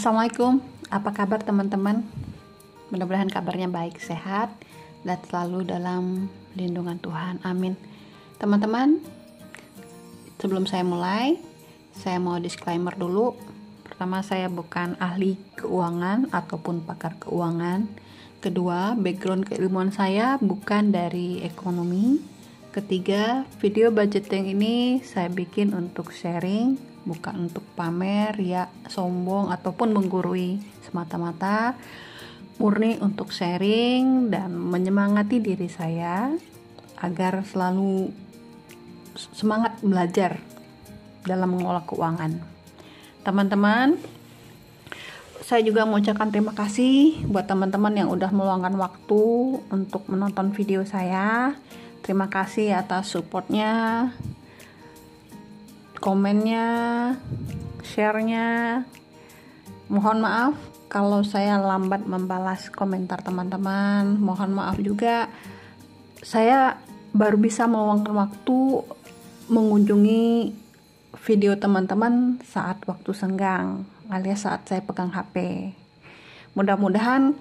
Assalamualaikum, apa kabar teman-teman? Mudah-mudahan kabarnya baik, sehat, dan selalu dalam lindungan Tuhan, amin. Teman-teman, sebelum saya mulai, saya mau disclaimer dulu. Pertama, saya bukan ahli keuangan ataupun pakar keuangan. Kedua, background keilmuan saya bukan dari ekonomi. Ketiga, video budgeting ini saya bikin untuk sharing, bukan untuk pamer, ya, sombong ataupun menggurui, semata-mata murni untuk sharing dan menyemangati diri saya agar selalu semangat belajar dalam mengelola keuangan. Teman-teman, saya juga mengucapkan terima kasih buat teman-teman yang udah meluangkan waktu untuk menonton video saya. Terima kasih atas supportnya, komennya, share-nya. Mohon maaf kalau saya lambat membalas komentar teman-teman. Mohon maaf juga saya baru bisa meluangkan waktu mengunjungi video teman-teman saat waktu senggang, alias saat saya pegang HP. Mudah-mudahan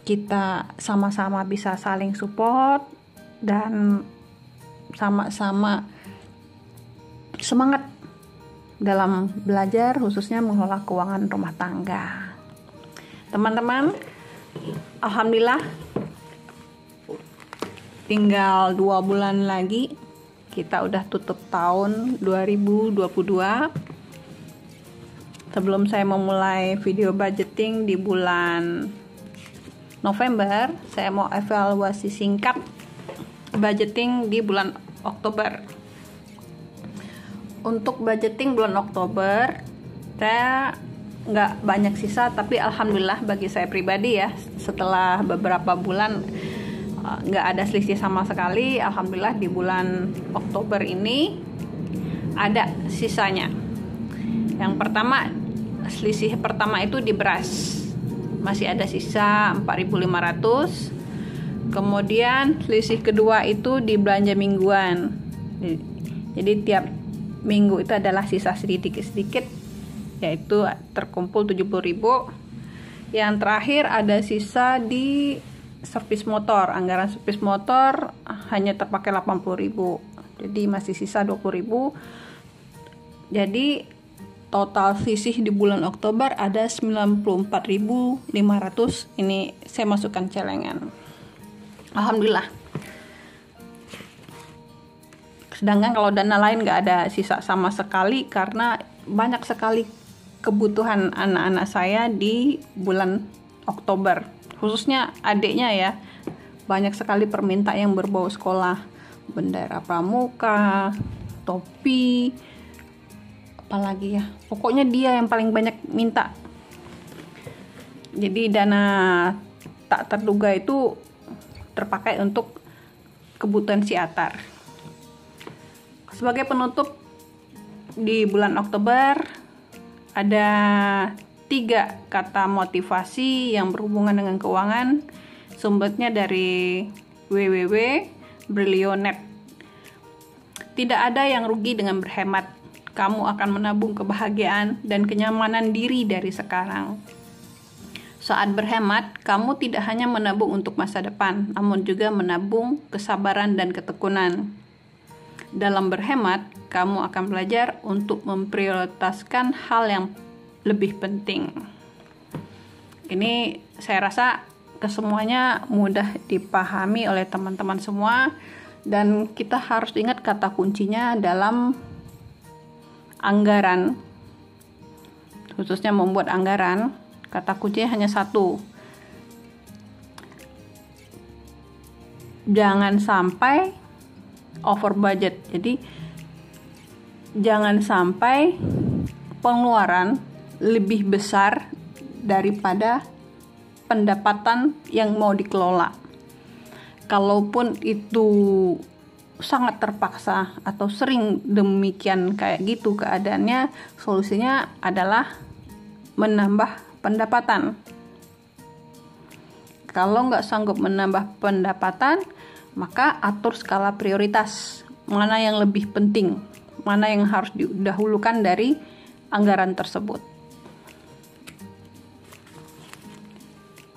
kita sama-sama bisa saling support dan sama-sama semangat dalam belajar, khususnya mengelola keuangan rumah tangga. Teman-teman, alhamdulillah tinggal 2 bulan lagi kita udah tutup tahun 2022. Sebelum saya memulai video budgeting di bulan November, saya mau evaluasi singkat budgeting di bulan Oktober. Untuk budgeting bulan Oktober, saya nggak banyak sisa, tapi alhamdulillah bagi saya pribadi ya, setelah beberapa bulan nggak ada selisih sama sekali. Alhamdulillah di bulan Oktober ini ada sisanya. Yang pertama, selisih pertama itu di beras, masih ada sisa 4.500. Kemudian selisih kedua itu di belanja mingguan. Jadi tiap minggu itu adalah sisa sedikit-sedikit, yaitu terkumpul 70.000. Yang terakhir ada sisa di servis motor. Anggaran servis motor hanya terpakai 80.000. Jadi masih sisa 20.000. Jadi total sisih di bulan Oktober ada 94.500. Ini saya masukkan celengan. Alhamdulillah. Sedangkan kalau dana lain nggak ada sisa sama sekali karena banyak sekali kebutuhan anak-anak saya di bulan Oktober. Khususnya adiknya ya. Banyak sekali permintaan yang berbau sekolah. Bendera pramuka, topi, apalagi ya. Pokoknya dia yang paling banyak minta. Jadi dana tak terduga itu terpakai untuk kebutuhan si Atar. Sebagai penutup di bulan Oktober ada 3 kata motivasi yang berhubungan dengan keuangan. Sumbernya dari www.brilionet. Tidak ada yang rugi dengan berhemat. Kamu akan menabung kebahagiaan dan kenyamanan diri dari sekarang. Saat berhemat, kamu tidak hanya menabung untuk masa depan, namun juga menabung kesabaran dan ketekunan. Dalam berhemat, kamu akan belajar untuk memprioritaskan hal yang lebih penting. Ini saya rasa kesemuanya mudah dipahami oleh teman-teman semua, dan kita harus ingat kata kuncinya dalam anggaran, khususnya membuat anggaran. Kata kuncinya hanya satu. Jangan sampai over budget. Jadi jangan sampai pengeluaran lebih besar daripada pendapatan yang mau dikelola. Kalaupun itu sangat terpaksa atau sering demikian kayak gitu keadaannya, solusinya adalah menambah pendapatan. Kalau nggak sanggup menambah pendapatan, maka atur skala prioritas. Mana yang lebih penting, mana yang harus didahulukan dari anggaran tersebut.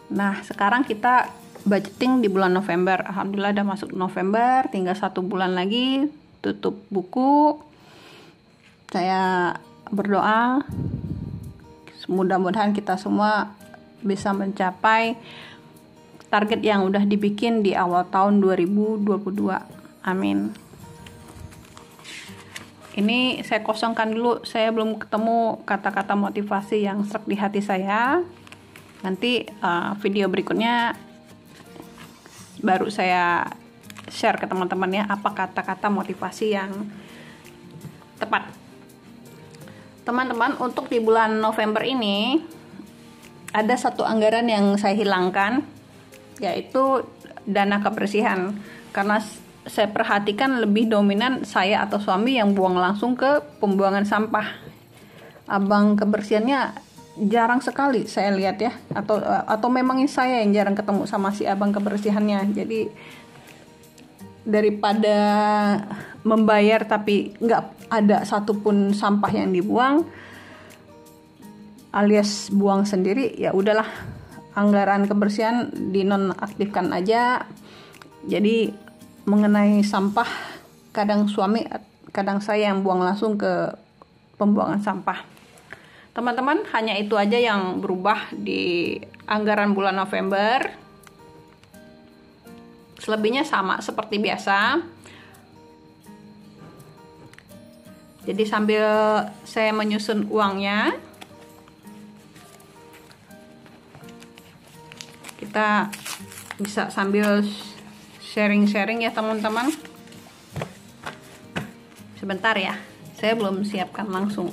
Nah, sekarang kita budgeting di bulan November. Alhamdulillah udah masuk November, tinggal 1 bulan lagi tutup buku. Saya berdoa mudah-mudahan kita semua bisa mencapai target yang udah dibikin di awal tahun 2022. Amin. Ini saya kosongkan dulu, saya belum ketemu kata-kata motivasi yang serak di hati saya. Nanti video berikutnya baru saya share ke teman-teman ya, apa kata-kata motivasi yang tepat. Teman-teman, untuk di bulan November ini ada satu anggaran yang saya hilangkan, yaitu dana kebersihan. Karena saya perhatikan lebih dominan saya atau suami yang buang langsung ke pembuangan sampah. Abang kebersihannya jarang sekali saya lihat ya, atau memangnya saya yang jarang ketemu sama si abang kebersihannya. Jadi daripada membayar tapi nggak ada satupun sampah yang dibuang, alias buang sendiri, ya udahlah, anggaran kebersihan dinonaktifkan aja. Jadi mengenai sampah, kadang suami, kadang saya yang buang langsung ke pembuangan sampah. Teman-teman, hanya itu aja yang berubah di anggaran bulan November. Selebihnya sama seperti biasa. Jadi sambil saya menyusun uangnya, kita bisa sambil sharing-sharing ya teman-teman. Sebentar ya, saya belum siapkan langsung.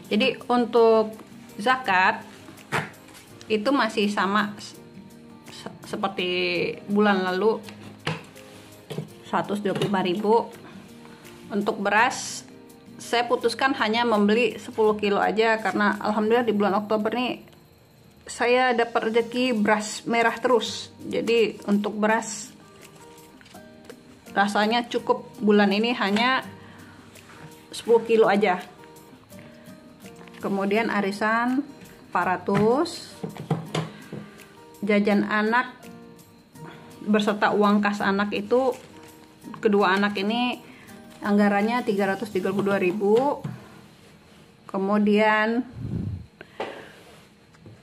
Jadi untuk zakat itu masih sama seperti bulan lalu, 125.000. Untuk beras saya putuskan hanya membeli 10 kilo aja, karena alhamdulillah di bulan Oktober nih saya dapat rezeki beras merah terus. Jadi untuk beras rasanya cukup bulan ini hanya 10 kilo aja. Kemudian arisan 400, jajan anak berserta uang kas anak itu, kedua anak ini anggarannya 332.000. Kemudian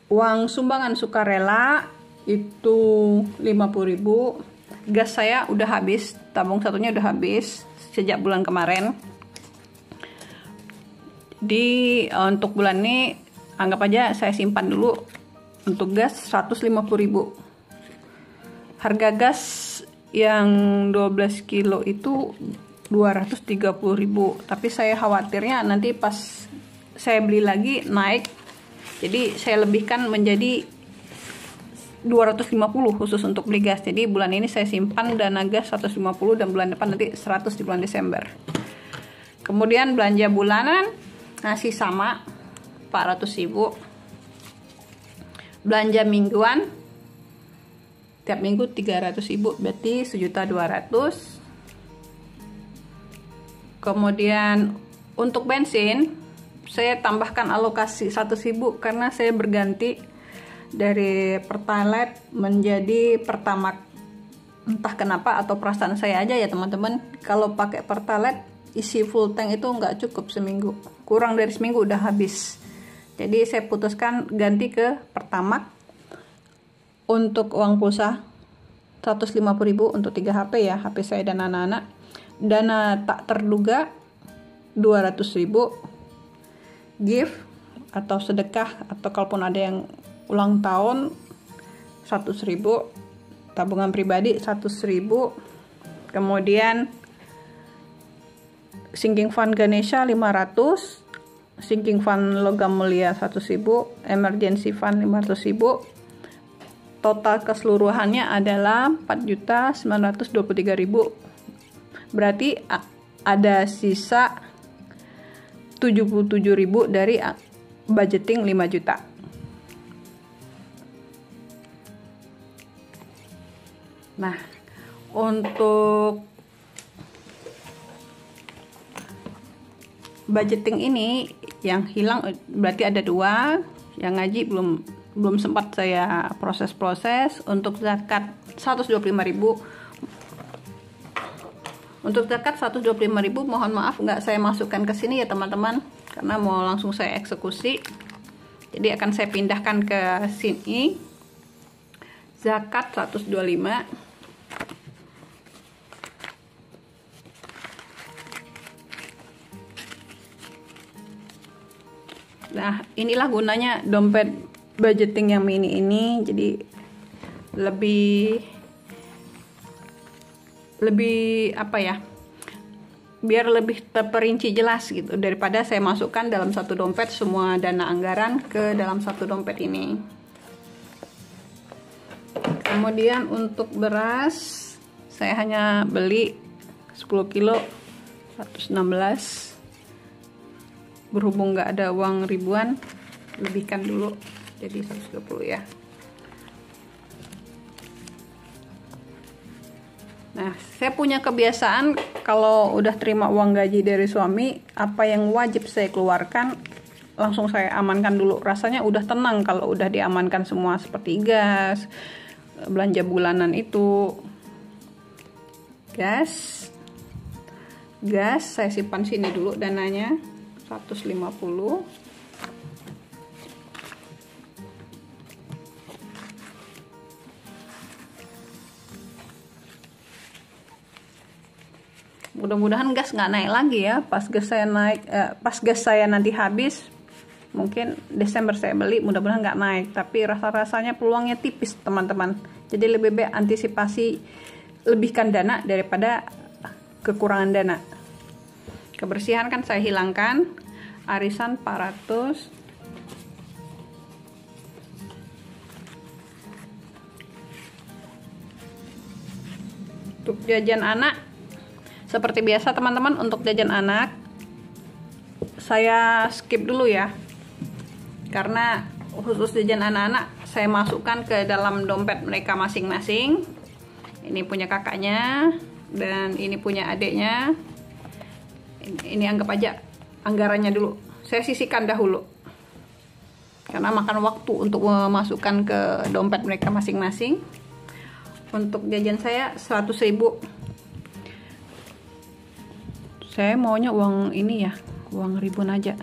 uang sumbangan sukarela itu 50.000. Gas saya udah habis, tabung satunya udah habis sejak bulan kemarin. Untuk bulan ini anggap aja saya simpan dulu. Untuk gas 150.000. Harga gas yang 12 kilo itu 230.000. Tapi saya khawatirnya nanti pas saya beli lagi naik. Jadi saya lebihkan menjadi 250 khusus untuk beli gas. Jadi bulan ini saya simpan dana gas 150 dan bulan depan nanti 100 di bulan Desember. Kemudian belanja bulanan masih sama 400.000. Belanja mingguan tiap minggu 300.000, berarti 1.200.000. Kemudian untuk bensin saya tambahkan alokasi 100.000 karena saya berganti dari Pertalite menjadi Pertamax. Entah kenapa, atau perasaan saya aja ya teman-teman, kalau pakai Pertalite isi full tank itu nggak cukup seminggu, kurang dari seminggu udah habis. Jadi saya putuskan ganti ke Pertamax. Untuk uang pulsa 150.000 untuk 3 HP ya, HP saya dan anak-anak. Dana tak terduga 200.000, gift atau sedekah, atau kalaupun ada yang ulang tahun 100.000, tabungan pribadi 100.000. Kemudian sinking fund Ganesha 500, sinking fund logam mulia 100.000, emergency fund 500.000. Total keseluruhannya adalah 4.923.000. Berarti ada sisa 77.000 dari budgeting 5 juta. Nah, untuk budgeting ini yang hilang berarti ada 2, yang ngaji belum belum sempat saya proses-proses. Untuk zakat 125.000. Untuk zakat 125.000, mohon maaf nggak saya masukkan ke sini ya teman-teman, karena mau langsung saya eksekusi. Jadi akan saya pindahkan ke sini. Zakat 125. Nah, inilah gunanya dompet budgeting yang mini ini. Jadi lebih apa ya, biar lebih terperinci jelas gitu, daripada saya masukkan dalam satu dompet semua dana anggaran ke dalam satu dompet ini. Kemudian untuk beras, saya hanya beli 10 kilo 116. Berhubung nggak ada uang ribuan, lebihkan dulu jadi 120 ya. Nah, saya punya kebiasaan kalau udah terima uang gaji dari suami, apa yang wajib saya keluarkan langsung saya amankan dulu. Rasanya udah tenang kalau udah diamankan semua, seperti gas, belanja bulanan itu. Gas saya simpan sini dulu dananya 150. Mudah-mudahan gas nggak naik lagi ya. Pas gas saya nanti habis, mungkin Desember saya beli, mudah-mudahan nggak naik. Tapi rasa-rasanya peluangnya tipis teman-teman. Jadi lebih baik antisipasi, lebihkan dana daripada kekurangan dana. Kebersihan kan saya hilangkan. Arisan 400. Untuk jajan anak, seperti biasa teman-teman, untuk jajan anak saya skip dulu ya, karena khusus jajan anak-anak saya masukkan ke dalam dompet mereka masing-masing. Ini punya kakaknya dan ini punya adiknya. Ini anggap aja anggarannya dulu, saya sisihkan dahulu karena makan waktu untuk memasukkan ke dompet mereka masing-masing. Untuk jajan saya 100.000. Saya maunya uang ini ya, uang ribuan aja.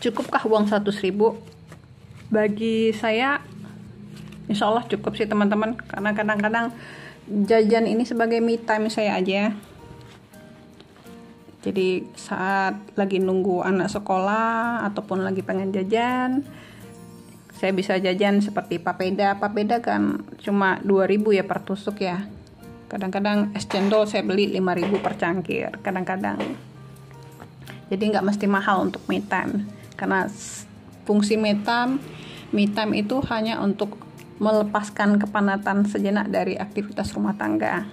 Cukupkah uang 100.000? Bagi saya insya Allah cukup sih teman-teman, karena kadang-kadang jajan ini sebagai me time saya aja. Jadi saat lagi nunggu anak sekolah ataupun lagi pengen jajan, saya bisa jajan seperti papeda kan cuma 2.000 ya per tusuk ya. Kadang-kadang es cendol saya beli 5.000 per cangkir kadang-kadang. Jadi nggak mesti mahal untuk me time, karena fungsi me time itu hanya untuk melepaskan kepenatan sejenak dari aktivitas rumah tangga.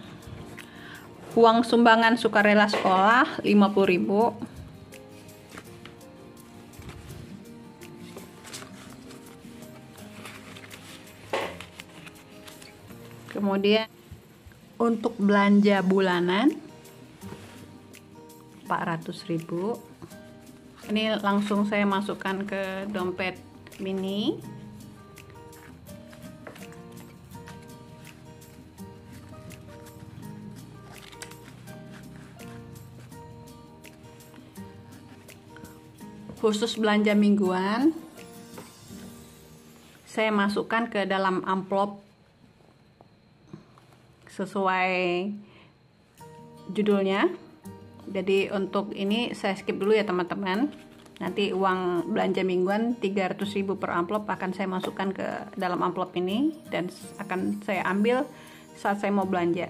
Uang sumbangan sukarela sekolah 50.000. Kemudian untuk belanja bulanan 400.000. Ini langsung saya masukkan ke dompet mini. Khusus belanja mingguan, saya masukkan ke dalam amplop sesuai judulnya. Jadi untuk ini saya skip dulu ya teman-teman. Nanti uang belanja mingguan 300.000 per amplop akan saya masukkan ke dalam amplop ini dan akan saya ambil saat saya mau belanja.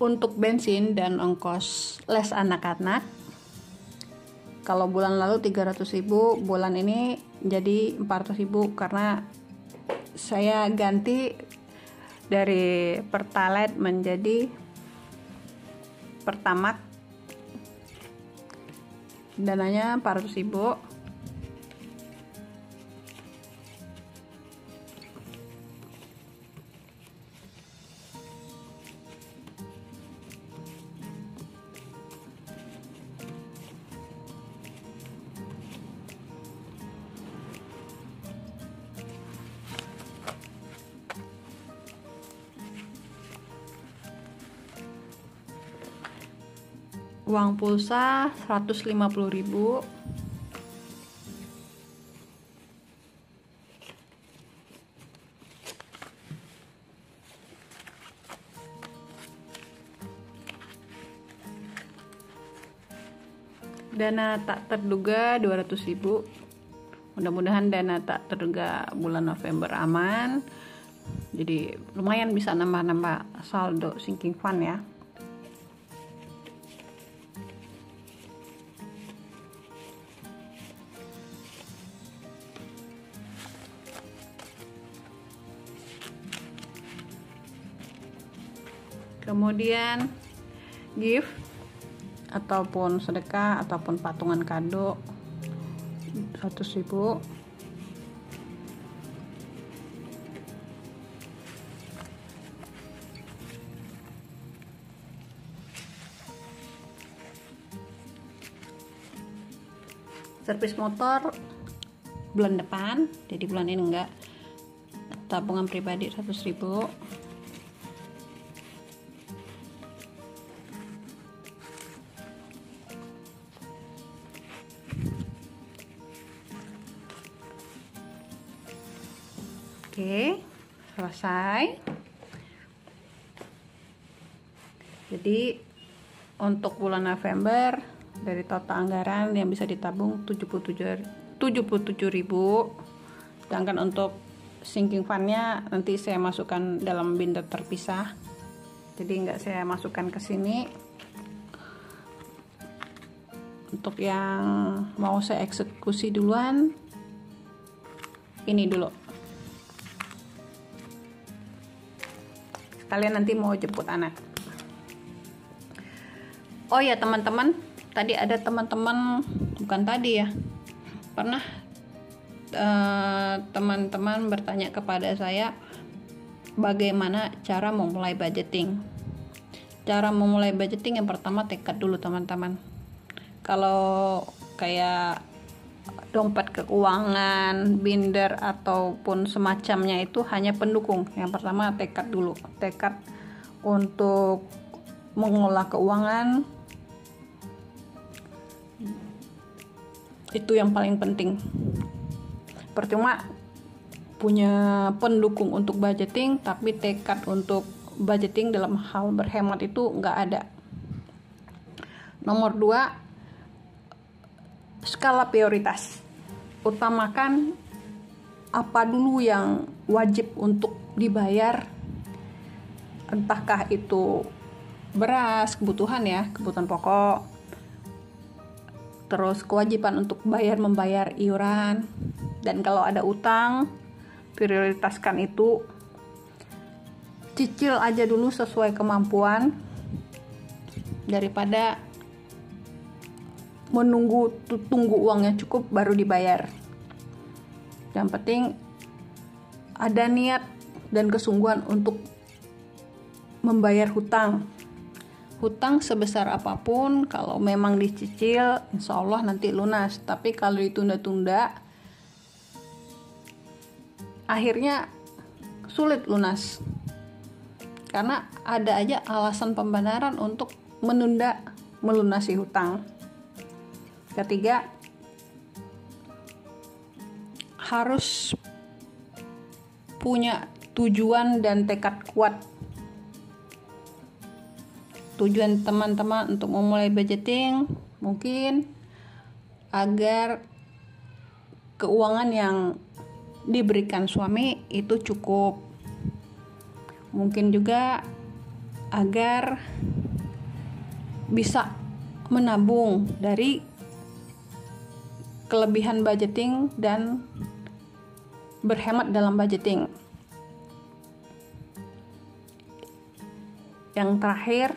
Untuk bensin dan ongkos les anak-anak, kalau bulan lalu 300.000, bulan ini jadi 400.000 karena saya ganti dari Pertalite menjadi Pertamax. Dananya 400.000. uang pulsa 150.000. Dana tak terduga 200.000. Mudah-mudahan dana tak terduga bulan November aman. Jadi lumayan bisa nambah-nambah saldo sinking fund ya. Kemudian gift ataupun sedekah ataupun patungan kado 100.000. Servis motor bulan depan, jadi bulan ini enggak. Tabungan pribadi 100.000. Oke, selesai. Jadi untuk bulan November dari total anggaran yang bisa ditabung 77.000. Sedangkan untuk sinking fund-nya nanti saya masukkan dalam binder terpisah. Jadi nggak saya masukkan ke sini. Untuk yang mau saya eksekusi duluan, ini dulu. Kalian nanti mau jemput anak. Oh ya teman-teman, tadi ada teman-teman, bukan tadi ya, pernah teman-teman bertanya kepada saya bagaimana cara memulai budgeting. Cara memulai budgeting yang pertama tekad dulu teman-teman. Kalau kayak dompet keuangan, binder ataupun semacamnya itu hanya pendukung. Yang pertama tekad dulu, tekad untuk mengelola keuangan itu yang paling penting. Percuma punya pendukung untuk budgeting tapi tekad untuk budgeting dalam hal berhemat itu nggak ada. Nomor 2, skala prioritas. Utamakan apa dulu yang wajib untuk dibayar, entahkah itu beras, kebutuhan ya, kebutuhan pokok, terus kewajiban untuk membayar iuran, dan kalau ada utang prioritaskan itu. Cicil aja dulu sesuai kemampuan daripada tunggu uangnya cukup baru dibayar. Yang penting ada niat dan kesungguhan untuk membayar hutang. Hutang sebesar apapun kalau memang dicicil insya Allah nanti lunas. Tapi kalau ditunda-tunda akhirnya sulit lunas. Karena ada aja alasan pembenaran untuk menunda melunasi hutang. Ketiga, harus punya tujuan dan tekad kuat. Tujuan teman-teman untuk memulai budgeting mungkin agar keuangan yang diberikan suami itu cukup. Mungkin juga agar bisa menabung dari kelebihan budgeting dan berhemat dalam budgeting. Yang terakhir,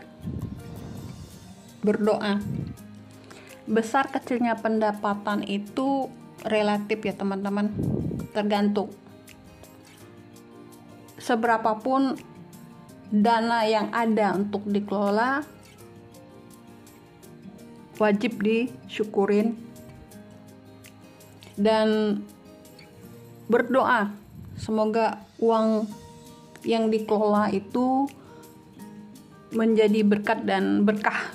berdoa. Besar kecilnya pendapatan itu relatif ya teman-teman, tergantung. Seberapapun dana yang ada untuk dikelola wajib disyukurin dan berdoa semoga uang yang dikelola itu menjadi berkat dan berkah.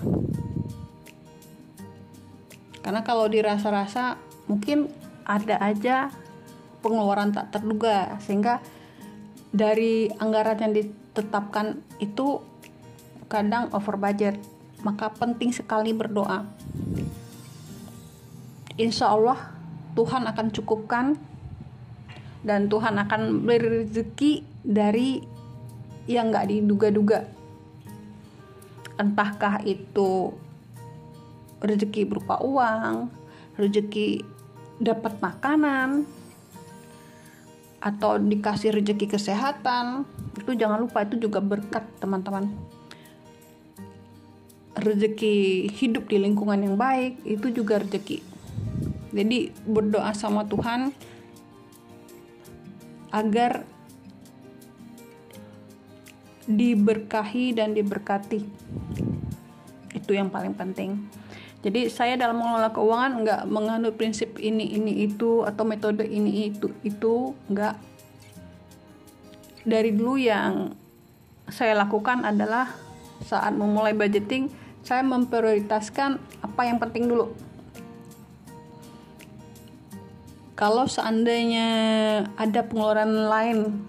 Karena kalau dirasa-rasa mungkin ada aja pengeluaran tak terduga, sehingga dari anggaran yang ditetapkan itu kadang over budget. Maka penting sekali berdoa. Insya Allah Tuhan akan cukupkan, dan Tuhan akan beri rezeki dari yang gak diduga-duga. Entahkah itu rezeki berupa uang, rezeki dapat makanan, atau dikasih rezeki kesehatan. Itu jangan lupa, itu juga berkat teman-teman. Rezeki hidup di lingkungan yang baik itu juga rezeki. Jadi berdoa sama Tuhan agar diberkahi dan diberkati. Itu yang paling penting. Jadi saya dalam mengelola keuangan nggak menganut prinsip ini itu atau metode ini itu nggak. Dari dulu yang saya lakukan adalah saat memulai budgeting, saya memprioritaskan apa yang penting dulu. Kalau seandainya ada pengeluaran lain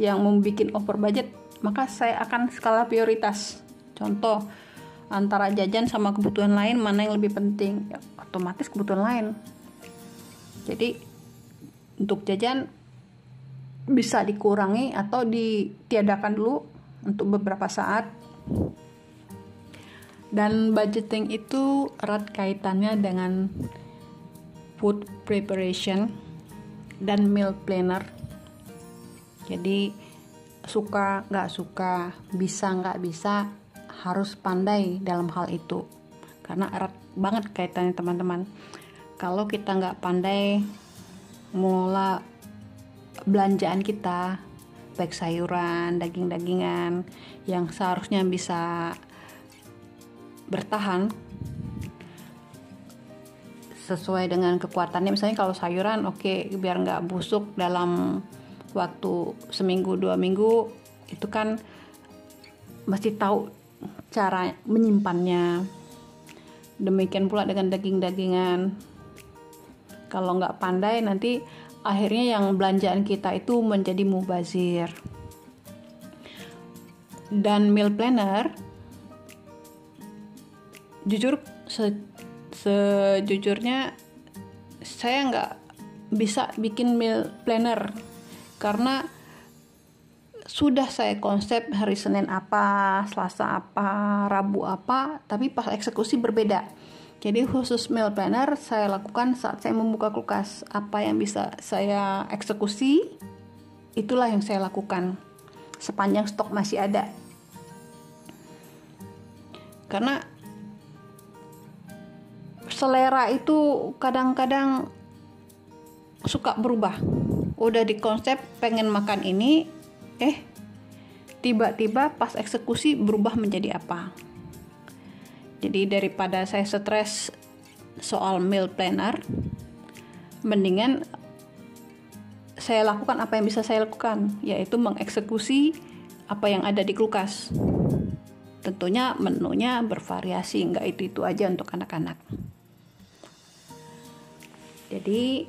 yang membuat over budget, maka saya akan skala prioritas. Contoh, antara jajan sama kebutuhan lain, mana yang lebih penting? Ya, otomatis kebutuhan lain. Jadi untuk jajan bisa dikurangi atau ditiadakan dulu untuk beberapa saat. Dan budgeting itu erat kaitannya dengan food preparation dan meal planner. Jadi suka nggak suka, bisa nggak bisa, harus pandai dalam hal itu, karena erat banget kaitannya teman-teman. Kalau kita nggak pandai mengelola belanjaan kita, baik sayuran, daging-dagingan yang seharusnya bisa bertahan sesuai dengan kekuatannya. Misalnya kalau sayuran, oke, biar nggak busuk dalam waktu seminggu 2 minggu, itu kan mesti tahu cara menyimpannya. Demikian pula dengan daging-dagingan. Kalau nggak pandai, nanti akhirnya yang belanjaan kita itu menjadi mubazir. Dan meal planner, jujur sejujurnya saya nggak bisa bikin meal planner, karena sudah saya konsep hari Senin apa, Selasa apa, Rabu apa, tapi pas eksekusi berbeda. Jadi khusus meal planner saya lakukan saat saya membuka kulkas. Apa yang bisa saya eksekusi, itulah yang saya lakukan sepanjang stok masih ada. Karena selera itu kadang-kadang suka berubah. Udah dikonsep pengen makan ini, tiba-tiba pas eksekusi berubah menjadi apa. Jadi daripada saya stres soal meal planner, mendingan saya lakukan apa yang bisa saya lakukan, yaitu mengeksekusi apa yang ada di kulkas. Tentunya menunya bervariasi, nggak itu aja untuk anak-anak. Jadi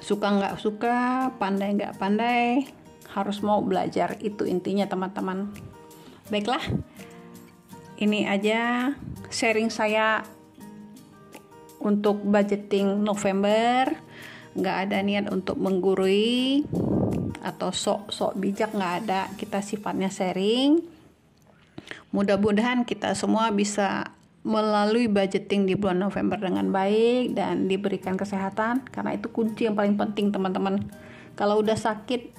suka nggak suka, pandai nggak pandai, harus mau belajar, itu intinya teman-teman. Baiklah, ini aja sharing saya untuk budgeting November. Nggak ada niat untuk menggurui atau sok bijak, nggak ada. Kita sifatnya sharing. Mudah-mudahan kita semua bisa melalui budgeting di bulan November dengan baik dan diberikan kesehatan, karena itu kunci yang paling penting teman-teman. Kalau udah sakit,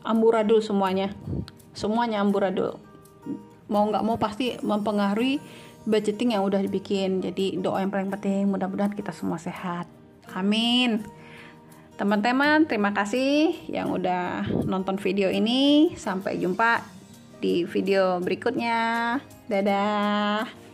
amburadul semuanya amburadul. Mau nggak mau pasti mempengaruhi budgeting yang udah dibikin. Jadi doa yang paling penting, mudah-mudahan kita semua sehat. Amin. Teman-teman, terima kasih yang udah nonton video ini. Sampai jumpa di video berikutnya. Dadah.